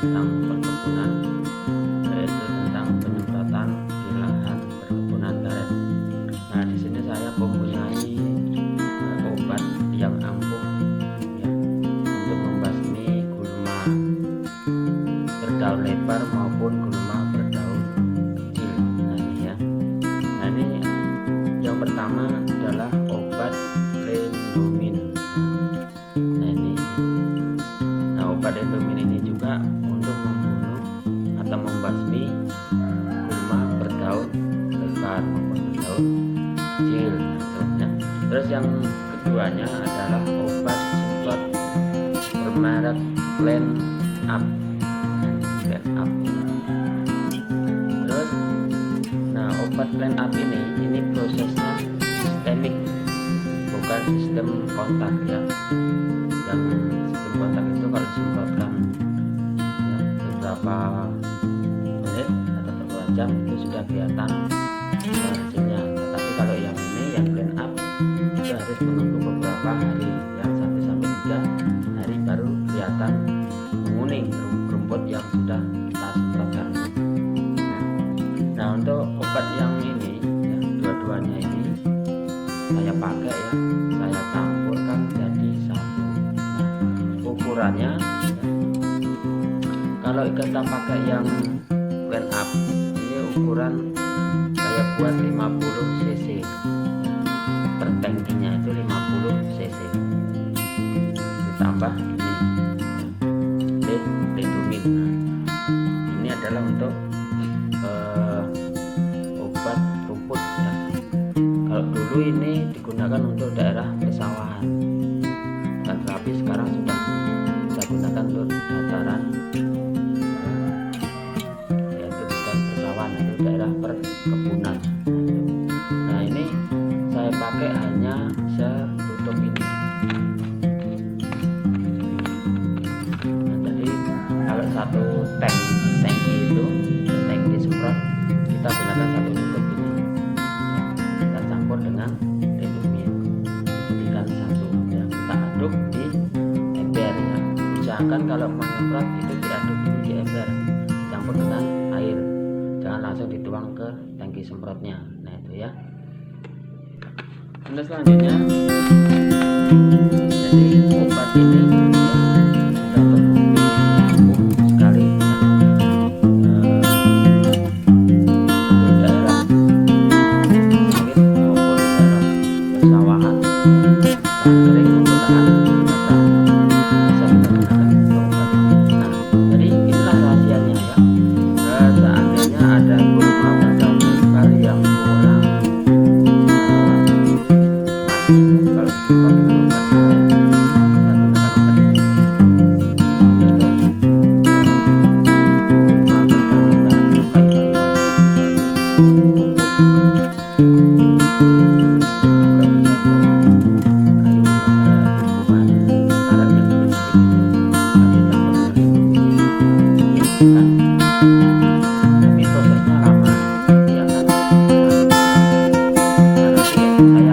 tentang perkebunan, yaitu tentang penyemprotan di lahan perkebunan karet. Nah, di sini saya mempunyai obat yang ampuh ya, untuk membasmi gulma berdaun lebar maupun gulma berdaun kecil. Nah, ini ya. Nah, ini yang pertama adalah obat Lendomin. Nah, ini. Nah, obat Lendomin ini juga untuk membunuh atau membasmi gulma berdaun lebar maupun berdaun kecil. Nah, terus yang keduanya adalah obat semprot bermerek Clean Up. Terus, nah, obat Clean Up ini prosesnya sistemik, bukan sistem kontak ya. Yang sistem kontak itu kalau disemprotkan ya, beberapa menit atau beberapa jam itu sudah kelihatan hasilnya. Tapi kalau yang ini, yang Clean Up, itu harus menunggu beberapa hari, yang 1-3 hari baru kelihatan menguning rumput yang sudah kita semprotkan. Nah, untuk obat yang ini ya, dua-duanya ini saya pakai ya, saya campurkan jadi satu. Nah, ukurannya ya, kalau kita pakai yang Clean Up ini ukuran saya buat 50 cc per tangkinya, itu 50 cc ditambah ini Lendomin. Ini adalah untuk obat rumput ya. Kalau dulu ini digunakan untuk daerah persawahan, dan tetapi sekarang sudah kita gunakan untuk dataran, yaitu bukan persawahan, itu daerah perkebunan. Nah, ini saya pakai hanya setutup ini. Nah, jadi kalau satu tangki itu, tangki semprot, kita gunakan satu tutup ini, kita campur dengan Lendomin, jadikan satu ya, kita aduk di ember ya. Usahakan kalau menyemprot itu diaduk dulu di ember, campur dengan air, jangan langsung dituang ke tangki semprotnya. Nah, itu ya. Untuk selanjutnya, jadi obat ini ya, sudah terbukti ampuh sekali ya. Untuk daerah sawit maupun daerah persawahan, lahan kering maupun lahan basah, bisa kita gunakan untuk obat ini. Nah, jadi inilah rahasianya ya. Seandainya ada gulma berdaun lebar yang kurang tapi prosesnya lama ya kan. Nanti saya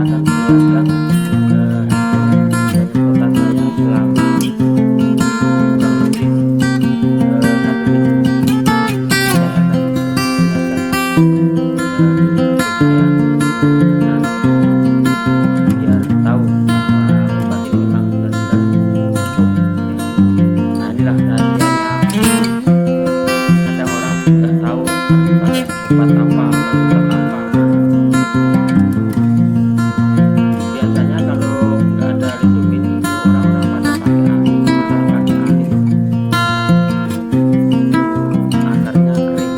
akan menjelaskan penyemprotan saya selama kurang lebih 1 minggu. Saya akan menjelaskan biar tahu bahwa obat ini memang benar-benar ampuh. Nah, inilah rahasianya. Kadang orang nggak tahu harus pakai obat apa, obat apa. Biasanya kalau nggak ada Lendomin itu orang-orang pada pakai angin, akarnya kering,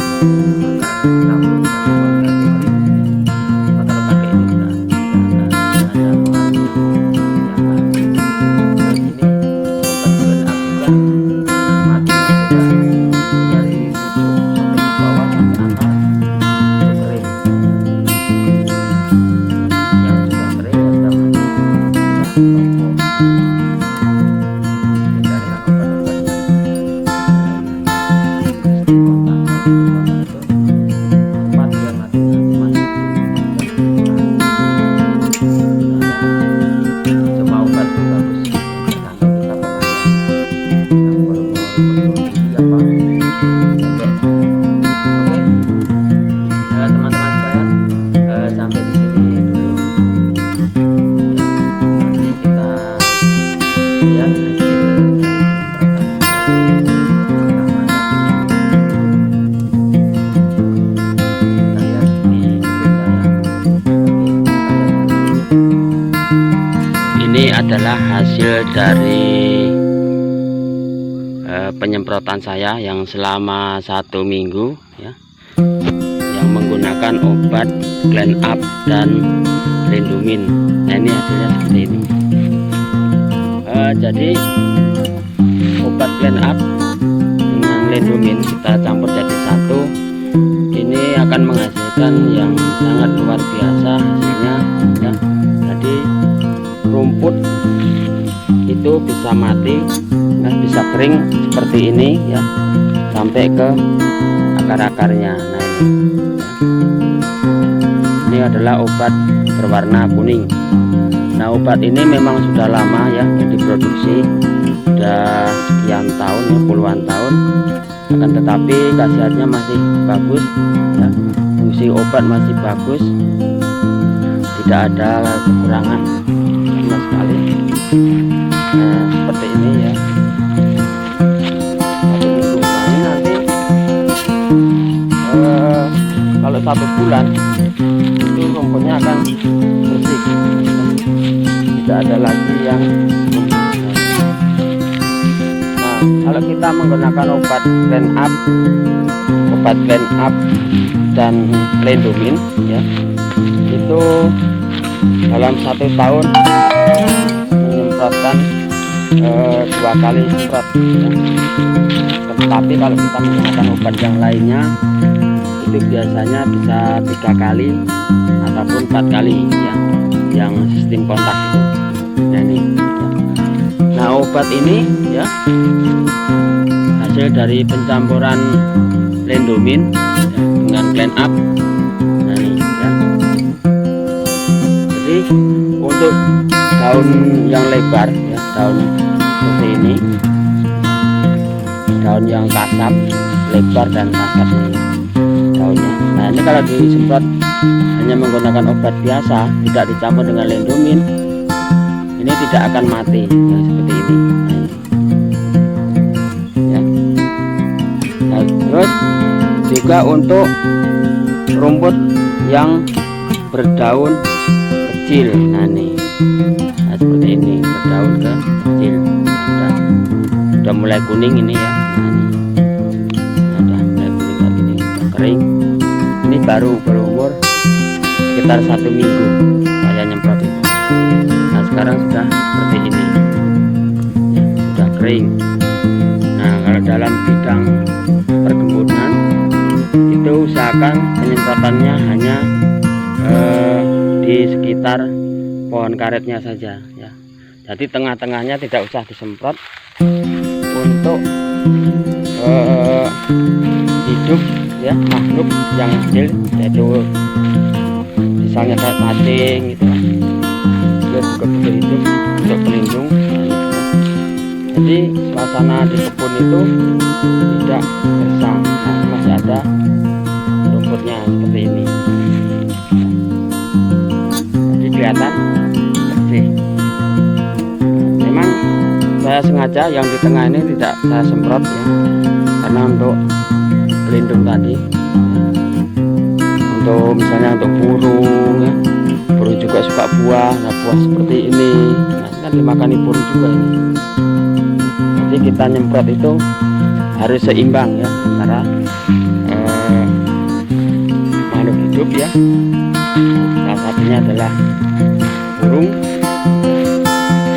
akar tabur kering. Kalau pakai ini tidak ada pengaruhnya. Terus ini obat Clean Up juga matinya sudah dari pucuk sampai ke bawah sampai akar itu kering. Yang sudah kering, yang sudah mati, sudah roboh. Beda dengan obat-obat yang lainnya, sistem kontak itu matinya cuma semua obat itu bagus, tergantung kita pemakaian. Yang betul-betul tinggi apa adalah hasil dari penyemprotan saya yang selama 1 minggu ya, yang menggunakan obat Clean Up dan Lendomin. Nah, ini hasilnya seperti ini. Jadi obat Clean Up dengan Lendomin kita campur jadi satu, ini akan menghasilkan yang sangat luar biasa hasilnya ya. Jadi rumput itu bisa mati, bisa kering seperti ini ya, sampai ke akar-akarnya. Nah, ini adalah obat berwarna kuning. Nah, obat ini memang sudah lama ya yang diproduksi, sudah sekian tahun ya, puluhan tahun, akan tetapi khasiatnya masih bagus ya, fungsi obat masih bagus, tidak ada kekurangan sama sekali. Nah, seperti ini ya. Ini nanti kalau 1 bulan itu rumputnya akan bersih, tidak ada lagi yang. Nah, kalau kita menggunakan obat Clean Up dan Lendomin ya, itu dalam 1 tahun menyemprotkan 2 kali semprot ya. Tetapi kalau kita menggunakan obat yang lainnya itu biasanya bisa 3 kali ataupun 4 kali ya, yang sistem kontak itu. Nah, ini ya. Nah, obat ini ya hasil dari pencampuran Lendomin ya, dengan Clean Up. Nah, ini ya. Jadi untuk daun yang lebar ya, daun seperti ini, daun yang kasar, lebar dan kasar ini daunnya. Nah, ini kalau disemprot hanya menggunakan obat biasa, tidak dicampur dengan Lendomin, ini tidak akan mati ya, seperti ini. Nah, ini ya. Nah, terus juga untuk rumput yang berdaun kecil. Nah, ini nah, seperti ini, berdaun kecil, nah, udah mulai kuning ini ya. Nah, ini udah mulai kuning kayak gini, udah kering. Ini baru berumur sekitar 1 minggu saya nyemprot itu. Nah, sekarang sudah seperti ini ya, sudah kering. Nah, kalau dalam bidang perkebunan itu usahakan penyemprotannya hanya di sekitar pohon karetnya saja ya. Jadi tengah-tengahnya tidak usah disemprot untuk hidup ya, makhluk yang kecil, yaitu misalnya kayak cacing gitu. Dia juga butuh hidup untuk pelindung. Jadi suasana di kebun itu tidak gersang. Nah, masih ada rumputnya seperti ini. Jadi kelihatan bersih. Memang saya sengaja yang di tengah ini tidak saya semprot ya, karena untuk pelindung tadi, untuk misalnya untuk burung ya, burung juga suka buah. Nah, buah seperti ini, nah, kan dimakani burung juga ini. Jadi kita nyemprot itu harus seimbang ya, antara makhluk hidup ya, salah satunya adalah burung,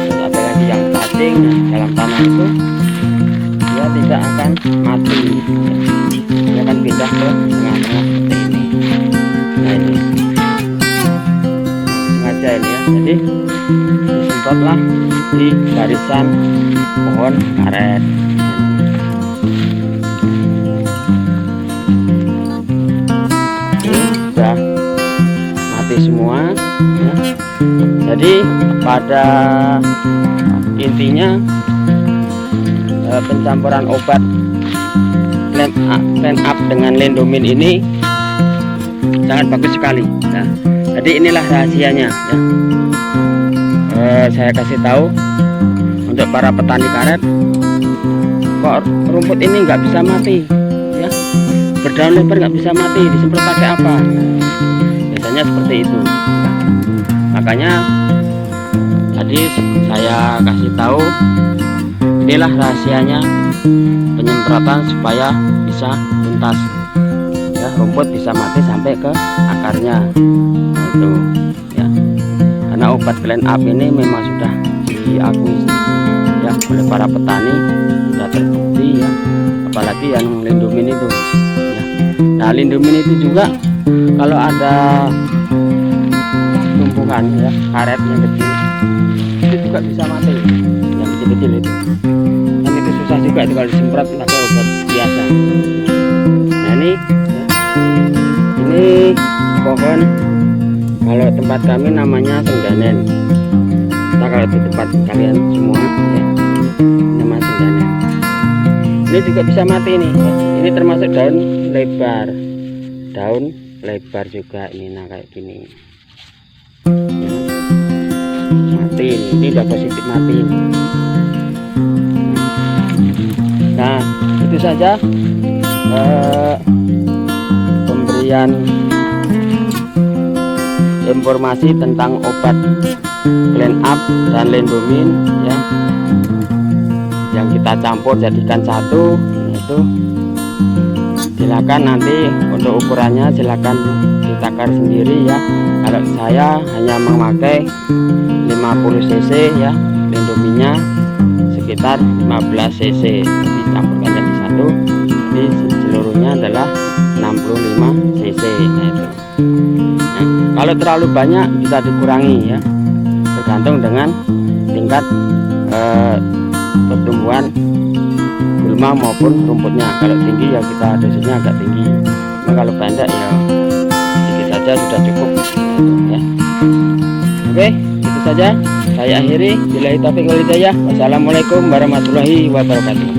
dan ada lagi yang cacing. Nah, dalam tanah itu dia tidak akan mati ya. Dia akan pindah ke tengah-tengah seperti ini. Nah, ini sengaja ini ya, jadi disemprotlah di barisan pohon karet. Ini sudah mati semua ya. Jadi pada intinya pencampuran obat Clean Up dengan Lendomin ini sangat bagus sekali. Nah, jadi inilah rahasianya ya. Saya kasih tahu untuk para petani karet, kok rumput ini nggak bisa mati ya, berdaun lebar nggak bisa mati, disemprot pakai apa? Biasanya seperti itu. Makanya Tadi saya kasih tahu, inilah rahasianya penyemprotan supaya bisa tuntas ya, rumput bisa mati sampai ke akarnya. Nah, itu ya, karena obat clean up ini memang sudah diakui ya oleh para petani, sudah terbukti ya, apalagi yang Lindomin itu ya. Nah, Lindomin itu juga kalau ada tumpukan ya karet yang kecil itu juga bisa mati, yang kecil-kecil itu. Dan itu susah juga itu kalau disemprot pakai obat biasa. Nah ini ya, ini pohon, kalau tempat kami namanya sengganen. Nah, kalau di tempat kalian semua ya, nama sengganen. Ini juga bisa mati nih ya. Ini termasuk daun lebar, daun lebar juga ini. Nah kayak gini ya, mati ini udah positif mati ini. Nah itu saja pemberian informasi tentang obat clean up dan Lindomin ya, yang kita campur jadikan satu. Itu silakan nanti untuk ukurannya silakan ditakar sendiri ya. Kalau saya hanya memakai 50 cc ya, Lindominnya sekitar 15 cc, jadi campurkan jadi satu, jadi seluruhnya adalah 65 cc. Nah itu. Nah, kalau terlalu banyak bisa dikurangi ya, tergantung dengan tingkat pertumbuhan gulma maupun rumputnya. Kalau tinggi ya kita dosisnya agak tinggi, nah, kalau pendek ya sedikit saja sudah cukup ya. Oke, itu saja saya akhiri. Billahi taufiq wal hidayah. Wassalamualaikum warahmatullahi wabarakatuh.